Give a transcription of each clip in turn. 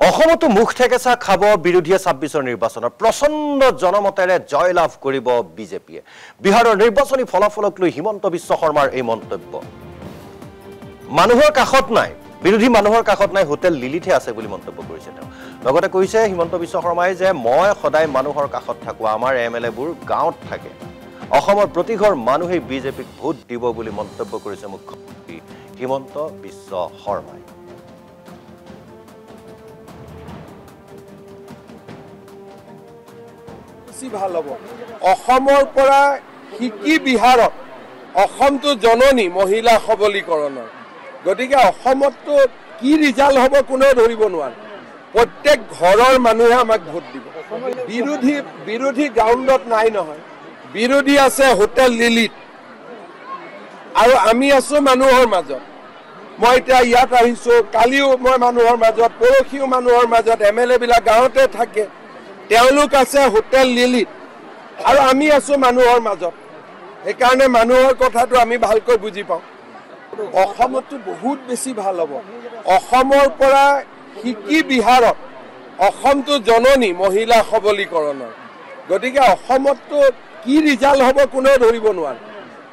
অসমতো মুখ ঠেকেচা খাব বিৰোধীয়ে ২৬ৰ নিৰ্বাচনত প্ৰচণ্ড জনমতেৰে জয়লাভ কৰিব বিজেপিয়ে। বিহাৰৰ নিৰ্বাচনী ফলাফলক লৈ হিমন্ত বিশ্ব শৰ্মাৰ এই মন্তব্য। মানুহৰ কাষত নাই, বিৰোধী মানুহৰ কাষত নাই, হোটেল লিলিতহে আছে বুলি মন্তব্য কৰিছে তেওঁ। লগতে কৈছে হিমন্ত বিশ্ব শৰ্মাই যে মই সদায় মানুহৰ কাষত থাকোঁ, আমাৰ এমএলএবোৰ গাঁৱত থাকে। অসমৰ প্ৰতি ঘৰ মানুহেই বিজেপিক ভোট দিব বুলি মন্তব্য কৰিছে মুখ্যমন্ত্ৰী হিমন্ত বিশ্ব শৰ্মাই। ভাল হ'ব অসমৰ পৰা শিকি বিহাৰত অসমটো জননী মহিলা সবলীকৰণৰ গতিকে অসমতটো কি ৰিজাল্ট হ'ব কোনেও ধৰিব নোৱাৰে। প্ৰত্যেক ঘৰৰ মানুহে আমাক ভোট দিব। বিৰোধী গ্ৰাউণ্ডত নাই নহয়, বিৰোধী আছে হোটেল লিলিত আৰু আমি আছো মানুহৰ মাজত। মই এতিয়া ইয়াত আহিছোঁ, কালিও মই মানুহৰ মাজত, পৰহিও মানুহৰ মাজত। এমএলএ বিলাক গাঁৱতে থাকে, তেওঁলোক আছে হোটেল লিলিত আৰু আমি আছো মানুহৰ মাজত। সেইকাৰণে মানুহৰ কথাটো আমি ভালকৈ বুজি পাওঁ। অসমতো বহুত বেছি ভাল হ'ব। অসমৰ পৰা শিকি বিহাৰত অসমটো জননী মহিলা সবলীকৰণৰ গতিকে অসমতটো কি ৰিজাল্ট হ'ব কোনেও ধৰিব নোৱাৰে।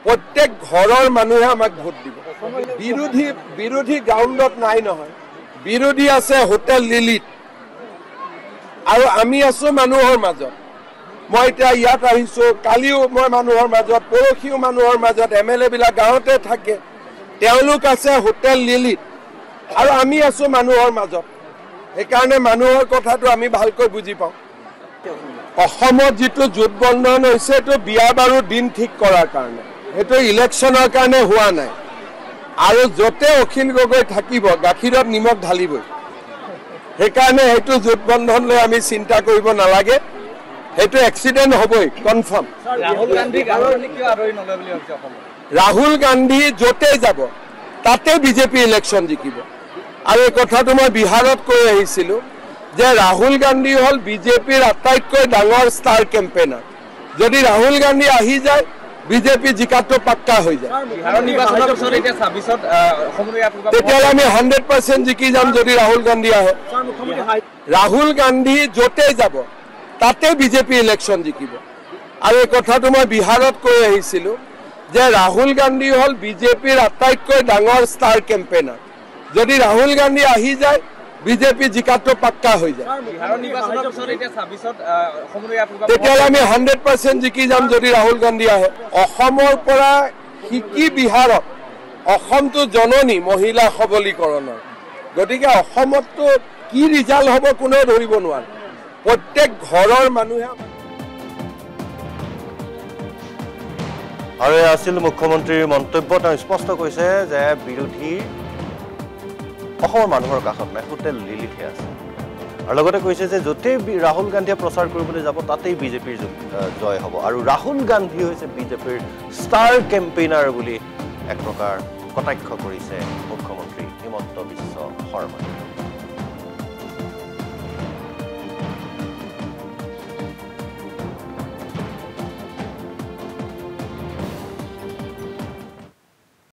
প্ৰত্যেক ঘৰৰ মানুহে আমাক ভোট দিব। বিৰোধী গ্ৰাউণ্ডত নাই নহয়, বিৰোধী আছে হোটেল লিলিত আৰু আমি আছো মানুহৰ মাজত। মই এতিয়া ইয়াত আহিছোঁ, কালিও মই মানুহৰ মাজত, পৰহিও মানুহৰ মাজত। এমএলএ বিলাক গাঁৱতে থাকে, তেওঁলোক আছে হোটেল লিলিত আৰু আমি আছো মানুহৰ মাজত। সেইকাৰণে মানুহৰ কথাটো আমি ভালকৈ বুজি পাওঁ। অসমত যিটো জোটবন্ধন হৈছে এইটো বিয়া বাৰু দিন ঠিক কৰাৰ কাৰণে, সেইটো ইলেকশ্যনৰ কাৰণে হোৱা নাই। আৰু য'তে অখিল গগৈ থাকিব গাখীৰত নিমখ ঢালিবই। সেইকাৰণে সেইটো জোটবন্ধন লৈ আমি চিন্তা কৰিব নালাগে, সেইটো এক্সিডেণ্ট হ'বই কনফাৰ্ম। ৰাহুল গান্ধী য'তেই যাব তাতে বিজেপি ইলেকশ্যন জিকিব। আৰু এই কথাটো মই বিহাৰত কৈ আহিছিলোঁ যে ৰাহুল গান্ধী হ'ল বিজেপিৰ আটাইতকৈ ডাঙৰ ষ্টাৰ কেম্পেইনাৰ। যদি ৰাহুল গান্ধী আহি যায় বিজেপি জিকাটো পাক্কা হৈ যায়। তেতিয়াহ'লে আমি 100% জিকি যাম যদি ৰাহুল গান্ধী আহে। ৰাহুল গান্ধী য'তেই যাব তাতে বিজেপি ইলেকশ্যন জিকিব। আৰু এই কথাটো মই বিহাৰত কৈ আহিছিলোঁ যে ৰাহুল গান্ধী হ'ল বিজেপিৰ আটাইতকৈ ডাঙৰ ষ্টাৰ কেম্পেইনাৰ। যদি ৰাহুল গান্ধী আহি যায় বিজেপি জিকাটো পাক্কা হৈ যায়। তেতিয়াহ'লে আমি 100% জিকি যাম যদি ৰাহুল গান্ধী আহে। অসমৰ পৰা শিকি বিহাৰত অসমটো জননী মহিলা সবলীকৰণৰ গতিকে অসমতটো কি ৰিজাল্ট হ'ব কোনেও ধৰিব নোৱাৰে। প্ৰত্যেক ঘৰৰ মানুহে আৰু আছিল মুখ্যমন্ত্ৰীৰ মন্তব্য। তেওঁ স্পষ্ট কৈছে যে বিৰোধী অসমৰ মানুহৰ কাষত নাই, হোটেল লিলিতহে আছে। আৰু লগতে কৈছে যে য'তেই ৰাহুল গান্ধীয়ে প্ৰচাৰ কৰিবলৈ যাব তাতেই বিজেপিৰ জয় হ'ব। আৰু ৰাহুল গান্ধী হৈছে বিজেপিৰ ষ্টাৰ কেম্পেইনাৰ বুলি এক প্ৰকাৰ কটাক্ষ কৰিছে মুখ্যমন্ত্ৰী হিমন্ত বিশ্ব শৰ্মাই।